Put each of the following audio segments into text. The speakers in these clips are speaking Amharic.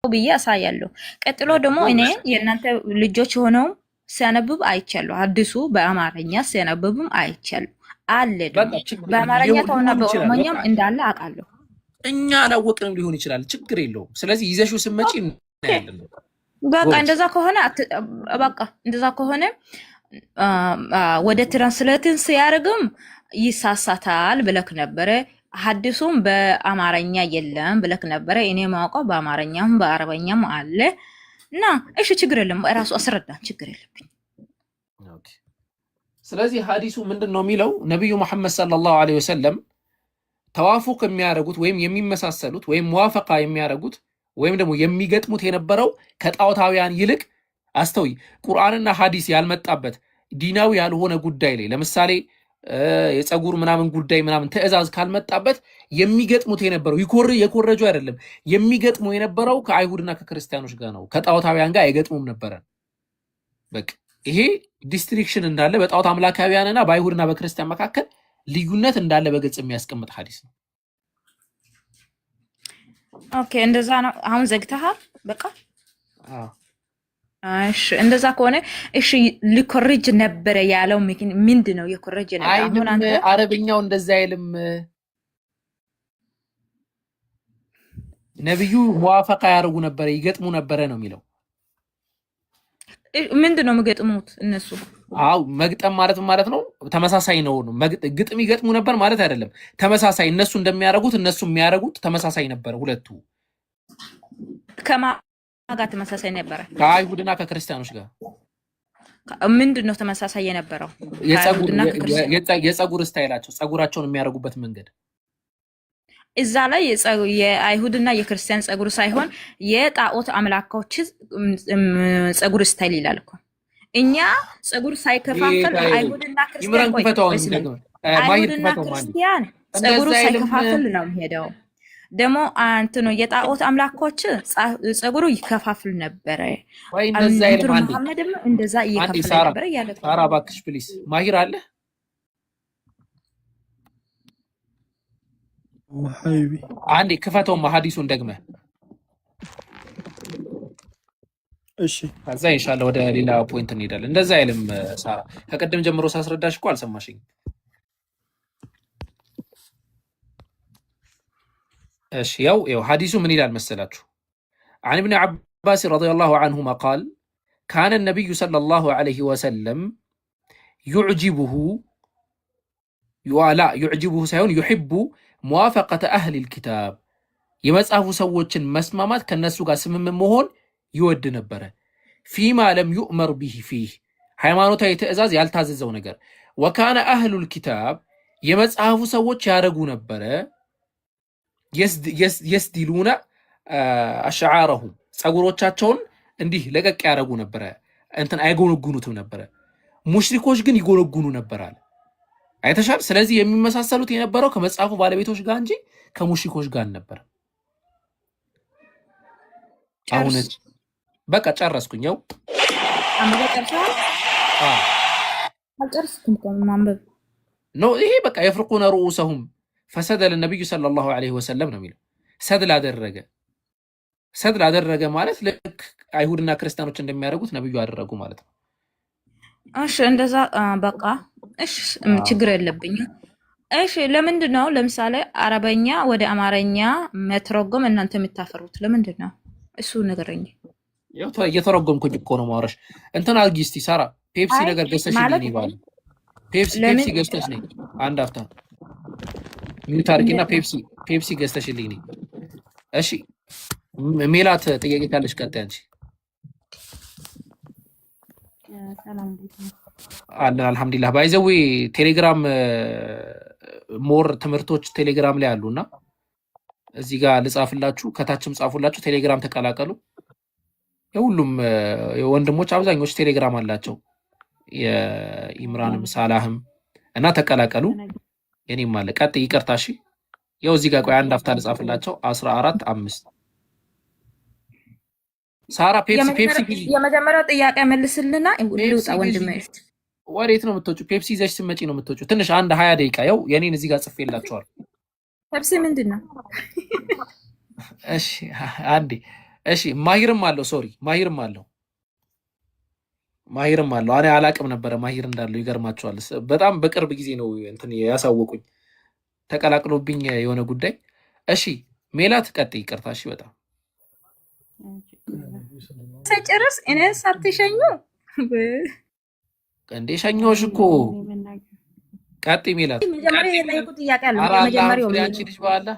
ብዬ አሳያለሁ። ቀጥሎ ደግሞ እኔ የእናንተ ልጆች ሆነው ሲያነብብ አይቻለሁ። አዲሱ በአማርኛ ሲያነብብም አይቻለሁ አለ። ደግሞ በአማርኛ ተውና በኦሮሞኛም እንዳለ አውቃለሁ። እኛ አላወቅንም ሊሆን ይችላል፣ ችግር የለውም። ስለዚህ ይዘሽው ስትመጪ እናያለን። በቃ እንደዛ ከሆነ በቃ እንደዛ ከሆነ ወደ ትራንስሌትን ሲያደርግም ይሳሳታል ብለክ ነበረ። ሐዲሱም በአማርኛ የለም ብለክ ነበረ። እኔ ማውቀው በአማርኛም በአረበኛም አለ እና እሺ፣ ችግር የለም። እራሱ አስረዳን፣ ችግር የለብኝ። ስለዚህ ሐዲሱ ምንድን ነው የሚለው? ነቢዩ መሐመድ ሰለላሁ ዐለይሂ ወሰለም ተዋፉቅ የሚያደርጉት ወይም የሚመሳሰሉት ወይም ሙዋፈቃ የሚያደርጉት ወይም ደግሞ የሚገጥሙት የነበረው ከጣዖታውያን ይልቅ አስተውይ፣ ቁርአንና ሐዲስ ያልመጣበት ዲናዊ ያልሆነ ጉዳይ ላይ ለምሳሌ የፀጉር ምናምን ጉዳይ ምናምን ትዕዛዝ ካልመጣበት የሚገጥሙት የነበረው የኮረጁ አይደለም፣ የሚገጥሙ የነበረው ከአይሁድና ከክርስቲያኖች ጋር ነው። ከጣዖታውያን ጋር አይገጥሙም ነበረ። በቃ ይሄ ዲስትሪክሽን እንዳለ በጣዖት አምላካውያንና በአይሁድና በክርስቲያን መካከል ልዩነት እንዳለ በግልጽ የሚያስቀምጥ ሐዲስ ነው። ኦኬ፣ እንደዛ ነው። አሁን ዘግተሃል በቃ። እሺ፣ እንደዛ ከሆነ እሺ፣ ሊኮርጅ ነበረ ያለው ምንድን ነው? የኮርጅ ነበር። አሁን አንተ አረብኛው እንደዛ አይልም። ነብዩ ሙዋፈቃ ያደርጉ ነበረ፣ ይገጥሙ ነበረ ነው የሚለው። ምንድን ነው የሚገጥሙት እነሱ? አው መግጠም ማለት ነው ተመሳሳይ ነው። ግጥም ይገጥሙ ነበር ማለት አይደለም። ተመሳሳይ እነሱ እንደሚያደርጉት እነሱ የሚያደርጉት ተመሳሳይ ነበር። ሁለቱ ከማን ጋር ተመሳሳይ ነበረ? ከአይሁድና ከክርስቲያኖች ጋር። ምንድን ነው ተመሳሳይ የነበረው? የፀጉር ስታይላቸው፣ ፀጉራቸውን የሚያደርጉበት መንገድ እዛ ላይ የአይሁድና የክርስቲያን ፀጉር ሳይሆን የጣዖት አምላኮች ፀጉር ስታይል ይላል እኮ። እኛ ፀጉር ሳይከፋፈል አይሁድና ክርስቲያን ፀጉሩ ሳይከፋፈል ነው የሚሄደው። ደግሞ አንተ ነው የጣዖት አምላኮች ፀጉሩ ይከፋፍል ነበረ። መሐመድም እንደዛ እየከፋፈለ ነበረ ያለ። ሳራ እባክሽ ፕሊስ፣ ማሂር አለ አንዴ ክፈተውማ ሐዲሱን ደግመህ። እሺ ከዛ ኢንሻአላህ ወደ ሌላ ፖይንት እንሄዳለን። እንደዛ አይልም ሳራ። ከቀደም ጀምሮ ሳስረዳሽ እኮ አልሰማሽኝ። እሺ ያው ሐዲሱ ምን ይላል መሰላችሁ? عن ابن عباس رضي الله عنهما قال كان النبي صلى الله عليه وسلم يعجبه ሳይሆን يحب ሙዋፈቀተ አህሊል ኪታብ የመጽሐፉ ሰዎችን መስማማት ከነሱ ጋር ስምምን መሆን ይወድ ነበረ። ፊማ ለም ዩእመር ቢሂ ፊህ ሃይማኖታዊ ትእዛዝ ያልታዘዘው ነገር። ወካነ አህሉል ኪታብ የመጽሐፉ ሰዎች ያደረጉ ነበረ የስዲሉነ አሽዓረሁም ፀጉሮቻቸውን እንዲህ ለቀቅ ያደረጉ ነበረ፣ እንትን አይጎነጉኑትም ነበረ። ሙሽሪኮች ግን ይጎነጉኑ ነበራል። አይተሻል። ስለዚህ የሚመሳሰሉት የነበረው ከመጽሐፉ ባለቤቶች ጋር እንጂ ከሙሽሪኮች ጋር ነበር። አሁን በቃ ጨረስኩኝ። ያው ነው ይሄ በቃ የፍርቁነ ሩኡሰሁም ፈሰደለ ነብዩ ሰለላሁ ዐለይሂ ወሰለም ነው የሚለው። ሰድል አደረገ ማለት ልክ አይሁድና ክርስቲያኖች እንደሚያደርጉት ነብዩ አደረጉ ማለት ነው። እሺ እንደዛ በቃ እሺ፣ ችግር የለብኝም። እሺ ለምንድን ነው ለምሳሌ አረበኛ ወደ አማርኛ መተረጎም እናንተ የምታፈሩት ለምንድን ነው? እሱ ንገረኝ። ያው እየተረጎምኩኝ እኮ ነው ማውራሽ። እንትን አድርጊ እስቲ ሳራ፣ ፔፕሲ ነገር ገዝተሽልኝ ይባል። ፔፕሲ ገዝተሽ ነኝ። አንድ አፍታ ሚዩት አድርጊና ፔፕሲ ገዝተሽልኝ ነኝ። እሺ ሜላት ጥያቄ ካለሽ ቀጥይ አንቺ። ሰላም አለን አልሐምዱሊላህ። ባይዘዌ ቴሌግራም ሞር ትምህርቶች ቴሌግራም ላይ አሉና እዚህ ጋር ልጻፍላችሁ፣ ከታችም ጻፉላችሁ። ቴሌግራም ተቀላቀሉ። የሁሉም ወንድሞች አብዛኞቹ ቴሌግራም አላቸው፣ የኢምራንም ሳላህም እና ተቀላቀሉ። የኔም አለ። ቀጥይ። ይቅርታ እሺ። ያው እዚህ ጋር ቆይ አንድ አፍታ ልጻፍላቸው። 14:5 ሳራ ፔፕሲ የመጀመሪያው ጥያቄ መልስልና ልውጣ ወንድሜ። ወዴት ነው የምትወጪው? ፔፕሲ ይዘሽ ስትመጪ ነው የምትወጪው። ትንሽ አንድ 20 ደቂቃ። ያው የኔን እዚህ ጋር ጽፌላችኋል። ፔፕሲ ምንድን ነው? እሺ አንዴ እሺ ማሂርም አለው ሶሪ ማሂርም አለው እኔ አላቅም ነበረ ማሂር እንዳለው ይገርማቸዋል በጣም በቅርብ ጊዜ ነው እንትን ያሳወቁኝ ተቀላቅሎብኝ የሆነ ጉዳይ እሺ ሜላት ቀጥይ ይቅርታ እሺ በጣም ሰጨርስ እኔ ሳትሸኙ እንዴ ሸኞሽ እኮ ቀጥይ ሜላት መጀመሪያ የጠየቁት ጥያቄ አለ መጀመሪያው ያንቺ ልጅ በኋላ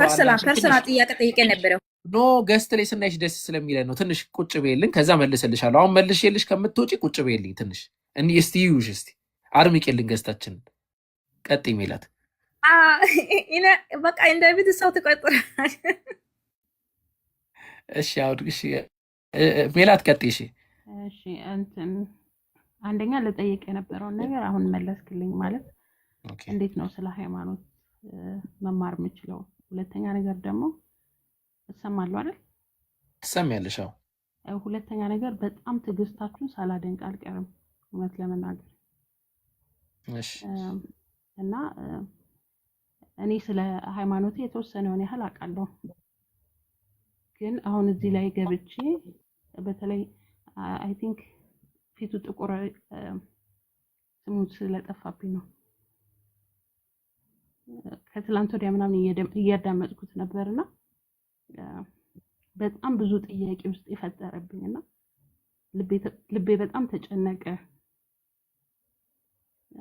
ፐርሰናል ጥያቄ ጠይቄ ነበር ኖ ገስት ላይ ስናይሽ ደስ ስለሚለን ነው ትንሽ ቁጭ በይልን ከዛ መልስልሻለሁ አሁን መልሼልሽ ከምትወጪ ቁጭ በይልኝ ትንሽ እስቲ ይዩሽ እስቲ አድምቄልን ገስታችንን ቀጥይ ሜላት እኔ በቃ እንደ ቤት ሰው ተቆጥሯል እሺ አውድ እሺ ሜላት ቀጥይ እሺ እሺ እንትን አንደኛ ለጠየቅ የነበረውን ነገር አሁን መለስክልኝ ማለት እንዴት ነው ስለ ሃይማኖት መማር የምችለው ሁለተኛ ነገር ደግሞ እሰማለሁ አይደል ትሰሚያለሽ አዎ ሁለተኛ ነገር በጣም ትግስታችሁን ሳላደንቅ አልቀርም እውነት ለመናገር እሺ እና እኔ ስለ ሃይማኖት የተወሰነውን ያህል አውቃለሁ ግን አሁን እዚህ ላይ ገብቼ በተለይ አይ ቲንክ ፊቱ ጥቁር ስሙ ስለጠፋብኝ ነው ከትላንት ወዲያ ምናምን እያዳመጥኩት ነበርና በጣም ብዙ ጥያቄ ውስጥ የፈጠረብኝና ልቤ በጣም ተጨነቀ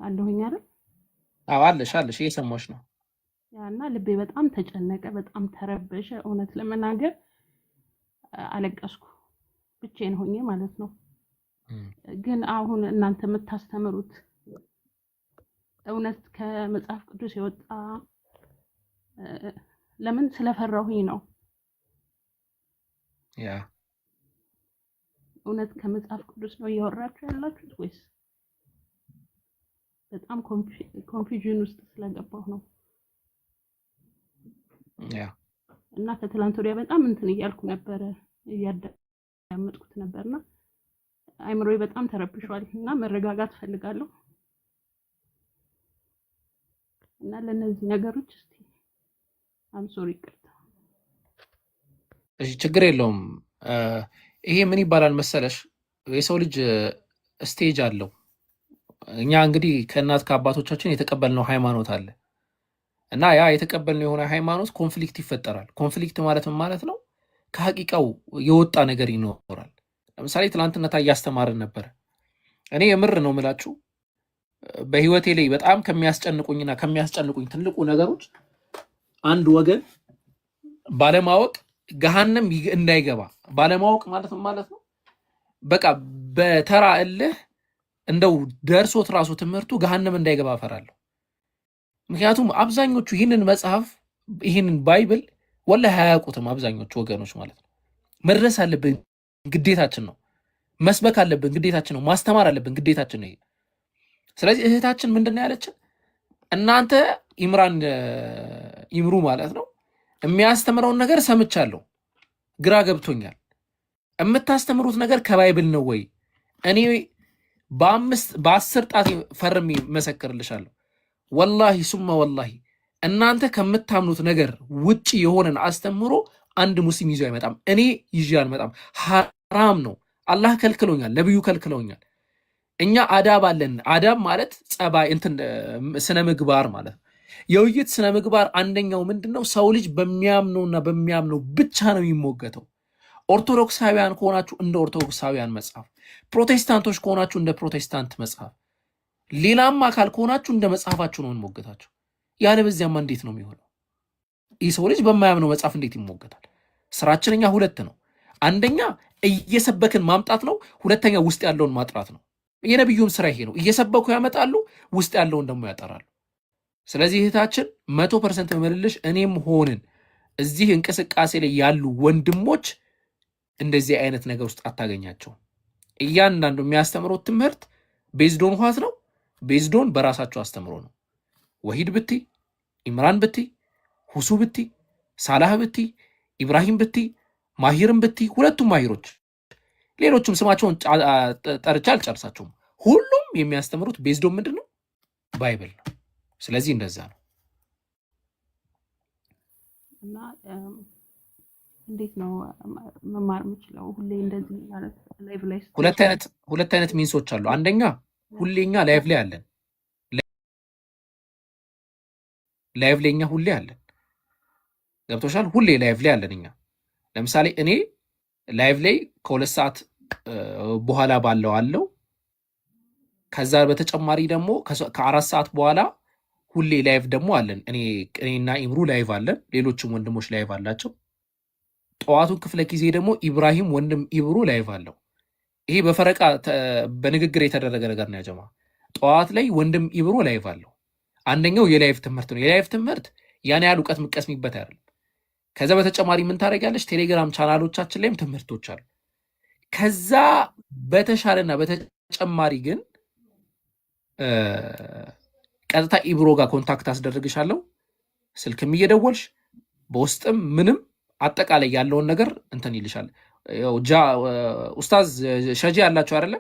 አለሁኝ አይደል አዎ አለሽ እየሰማሁሽ ነው ያና ልቤ በጣም ተጨነቀ በጣም ተረበሸ እውነት ለመናገር አለቀስኩ ብቻዬን ሆኜ ማለት ነው ግን አሁን እናንተ የምታስተምሩት እውነት ከመጽሐፍ ቅዱስ የወጣ ለምን ስለፈራሁኝ ነው ያ እውነት ከመጽሐፍ ቅዱስ ነው እያወራችሁ ያላችሁት ወይስ በጣም ኮንፊውዥን ውስጥ ስለገባሁ ነው ያ እና ከትላንት ወዲያ በጣም እንትን እያልኩ ነበር እያዳመጥኩት ነበርና አይምሮዬ በጣም ተረብሿል እና መረጋጋት ፈልጋለሁ እና ለነዚህ ነገሮች እስቲ ሶሪ ይቅርታ እሺ ችግር የለውም ይሄ ምን ይባላል መሰለሽ የሰው ልጅ ስቴጅ አለው እኛ እንግዲህ ከእናት ከአባቶቻችን የተቀበልነው ሃይማኖት አለ እና ያ የተቀበልነው የሆነ ሃይማኖት ኮንፍሊክት ይፈጠራል ኮንፍሊክት ማለት ምን ማለት ነው ከሐቂቃው የወጣ ነገር ይኖራል ለምሳሌ ትላንትና እያስተማርን ነበር እኔ የምር ነው የምላችሁ በህይወቴ ላይ በጣም ከሚያስጨንቁኝ ትልቁ ነገሮች አንድ ወገን ባለማወቅ ገሃነም እንዳይገባ ባለማወቅ ማለት ነው በቃ በተራ እልህ እንደው ደርሶት ራሱ ትምህርቱ ገሃነም እንዳይገባ ፈራለሁ ምክንያቱም አብዛኞቹ ይህንን መጽሐፍ ይህንን ባይብል ወላሂ አያውቁትም አብዛኞቹ ወገኖች ማለት ነው መድረስ አለብን ግዴታችን ነው መስበክ አለብን ግዴታችን ነው ማስተማር አለብን ግዴታችን ነው ስለዚህ እህታችን ምንድነው ያለችን እናንተ ይምሩ ማለት ነው የሚያስተምረውን ነገር ሰምቻለሁ ግራ ገብቶኛል የምታስተምሩት ነገር ከባይብል ነው ወይ እኔ በ10 ጣት ፈርሜ መሰክርልሻለሁ ወላሂ ሱመ ወላሂ እናንተ ከምታምኑት ነገር ውጪ የሆነን አስተምሮ አንድ ሙስሊም ይዞ አይመጣም እኔ ይዤ አልመጣም ሐራም ነው አላህ ከልክሎኛል ነብዩ ከልክሎኛል እኛ አዳብ አለን አዳብ ማለት ጸባይ እንትን ስነ ምግባር ማለት የውይይት ስነ ምግባር አንደኛው ምንድነው ሰው ልጅ በሚያምነው ብቻ ነው የሚሞገተው ኦርቶዶክሳውያን ከሆናችሁ እንደ ኦርቶዶክሳውያን መጽሐፍ ፕሮቴስታንቶች ከሆናችሁ እንደ ፕሮቴስታንት መጽሐፍ ሌላም አካል ከሆናችሁ እንደ መጽሐፋችሁ ነው እንሞገታችሁ ያለበዚያማ እንዴት ነው የሚሆነው ይህ ሰው ልጅ በማያምነው መጽሐፍ እንዴት ይሞገታል ስራችን እኛ ሁለት ነው አንደኛ እየሰበክን ማምጣት ነው ሁለተኛ ውስጥ ያለውን ማጥራት ነው የነብዩም ስራ ይሄ ነው እየሰበኩ ያመጣሉ ውስጥ ያለውን ደግሞ ያጠራሉ ስለዚህ እህታችን 100% መልልሽ እኔም ሆንን እዚህ እንቅስቃሴ ላይ ያሉ ወንድሞች እንደዚህ አይነት ነገር ውስጥ አታገኛቸው እያንዳንዱ የሚያስተምረው ትምህርት ቤዝዶን ኋት ነው ቤዝዶን በራሳቸው አስተምሮ ነው ወሂድ ብቲ ኢምራን ብቲ ሁሱ ብቲ ሳላህ ብቲ ኢብራሂም ብቲ ማሂርም ብቲ ሁለቱም ማሂሮች ሌሎችም ስማቸውን ጠርቻ አልጨርሳቸውም ሁሉም የሚያስተምሩት ቤዝዶን ምንድነው ባይብል ነው ስለዚህ እንደዛ ነው እና እንዴት ነው መማር የምችለው? ሁሌ እንደዚህ ማለት ላይቭ ላይ ሁለት አይነት ሚንሶች አሉ። አንደኛ ሁሌኛ ላይቭ ላይ አለን። ላይቭ ላይ እኛ ሁሌ አለን። ገብቶሻል? ሁሌ ላይቭ ላይ አለን እኛ። ለምሳሌ እኔ ላይቭ ላይ ከ2 ሰዓት በኋላ ባለው አለው። ከዛ በተጨማሪ ደግሞ ከ4 ሰዓት በኋላ ሁሌ ላይቭ ደግሞ አለን። እኔና ኢምሩ ላይቭ አለን። ሌሎችም ወንድሞች ላይቭ አላቸው። ጠዋቱን ክፍለ ጊዜ ደግሞ ኢብራሂም ወንድም ኢብሩ ላይቭ አለው። ይሄ በፈረቃ በንግግር የተደረገ ነገር ነው ያጀማ። ጠዋት ላይ ወንድም ኢብሩ ላይቭ አለው። አንደኛው የላይቭ ትምህርት ነው። የላይቭ ትምህርት ያን ያህል እውቀት ምቀስሚበት አይደለም። ከዛ በተጨማሪ ምን ታደርጊያለሽ? ቴሌግራም ቻናሎቻችን ላይም ትምህርቶች አሉ። ከዛ በተሻለና በተጨማሪ ግን ቀጥታ ኢብሮ ጋር ኮንታክት አስደርግሻለሁ። ስልክም እየደወልሽ በውስጥም ምንም አጠቃላይ ያለውን ነገር እንትን ይልሻል። ኡስታዝ ሸጂ አላችሁ አይደለ?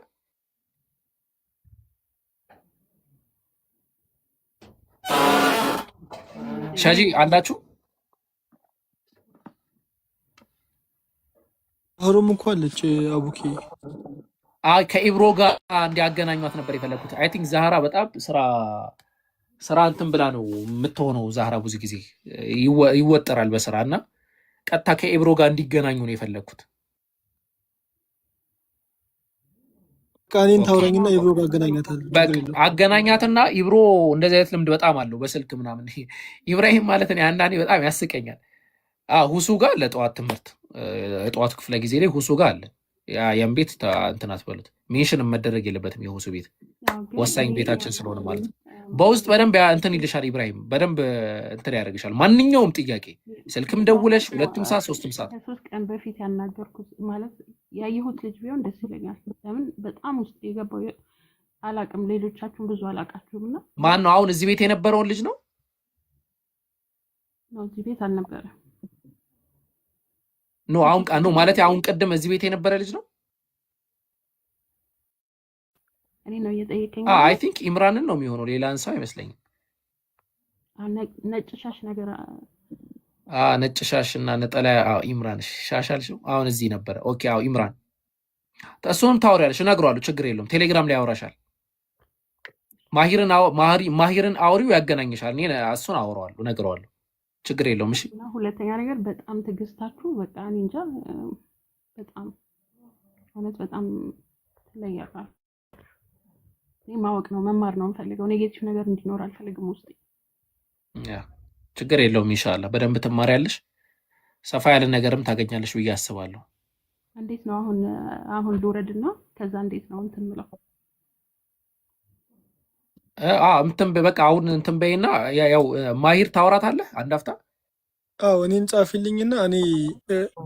ሸጂ አላችሁ? አሮም እንኳን አለች አቡኪ። ከኢብሮ ጋር እንዲያገናኟት ነበር የፈለኩት። አይ ቲንክ ዛህራ በጣም ስራ እንትን ብላ ነው የምትሆነው። ዛህራ ብዙ ጊዜ ይወጠራል በስራ እና ቀጥታ ከኢብሮ ጋር እንዲገናኙ ነው የፈለግኩት። ቃኔን ታውረኝና ኢብሮ ጋር አገናኛትና ኢብሮ እንደዚህ አይነት ልምድ በጣም አለው በስልክ ምናምን። ኢብራሂም ማለት እኔ አንዳንዴ በጣም ያስቀኛል። ሁሱ ጋር ለጠዋት ትምህርት ጠዋቱ ክፍለ ጊዜ ላይ ሁሱ ጋር አለ። ያን ቤት እንትን አትበሉት፣ ሜንሽን መደረግ የለበትም። የሁሱ ቤት ወሳኝ ቤታችን ስለሆነ ማለት ነው። በውስጥ በደንብ እንትን ይልሻል ኢብራሂም፣ በደንብ እንትን ያደርግሻል። ማንኛውም ጥያቄ ስልክም ደውለሽ 2 ሰዓት 3 ሰዓት 3 ቀን በፊት ያናገርኩት ማለት ያየሁት ልጅ ቢሆን ደስ ይለኛል። ለምን በጣም ውስጥ የገባው አላቅም። ሌሎቻችሁን ብዙ አላቃችሁም። እና ማን ነው አሁን እዚህ ቤት የነበረውን ልጅ ነው? እዚህ ቤት አልነበረ ኖ አሁን ማለት አሁን ቅድም እዚህ ቤት የነበረ ልጅ ነው። እኔ ነው እየጠየቀኝ። አይ ቲንክ ኢምራንን ነው የሚሆነው፣ ሌላን ሰው አይመስለኝም። ነጭ ሻሽ ነገር ነጭ ሻሽ እና ነጠላ ኢምራን ሻሻል አሁን እዚህ ነበረ። ኦኬ ኢምራን እሱንም ታወሪያለሽ፣ እነግረዋለሁ፣ ችግር የለውም። ቴሌግራም ላይ ያወራሻል። ማሂርን አውሪው ያገናኝሻል። እኔ እሱን አወራዋለሁ፣ እነግረዋለሁ፣ ችግር የለውም። እሺ። ሁለተኛ ነገር በጣም ትዕግስታችሁ በቃ እኔ እንጃ፣ በጣም እውነት በጣም ትለያላችሁ። እኔ ማወቅ ነው መማር ነው የምፈልገው። ኔጌቲቭ ነገር እንዲኖር አልፈልግም ውስጤ። ችግር የለውም። ኢንሻአላህ በደንብ ትማሪያለሽ፣ ሰፋ ያለ ነገርም ታገኛለሽ ብዬ አስባለሁ። እንዴት ነው አሁን ልውረድና ከዛ እንዴት ነው እንትን ምለው? እንትን በቃ አሁን እንትን በይና ያው ማሂር ታወራታለህ አንድ አፍታ። እኔን ጻፊልኝና እኔ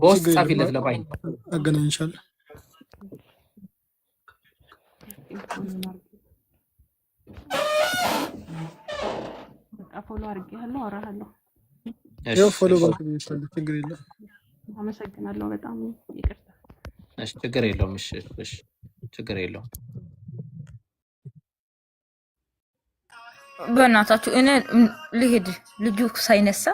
በውስጥ ጻፊለት ለባይ አገናኝሻለሁ። በቃ ፎሎ አድርጌሃለሁ፣ አወራሃለሁ። ያው ፎሎ ባክ ይችላል፣ ችግር የለም። አመሰግናለሁ። በጣም ይቅርታ። እሺ ችግር የለውም። እሺ ችግር የለውም። በእናታችሁ እኔ ልሄድ፣ ልጁ ሳይነሳ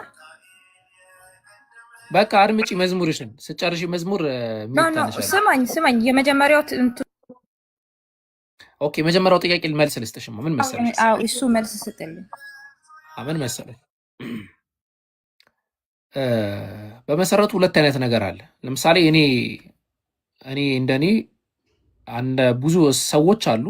በቃ አድምጪ መዝሙርሽን። ስጨርሺ መዝሙር ስማኝ የመጀመሪያው ኦኬ፣ መጀመሪያው ጥያቄ መልስ ልስጥሽማ። ምን መሰለሽ? እሱ መልስ ስጥልኝ። ምን መሰለሽ? በመሰረቱ ሁለት አይነት ነገር አለ። ለምሳሌ እኔ እንደኔ ብዙ ሰዎች አሉ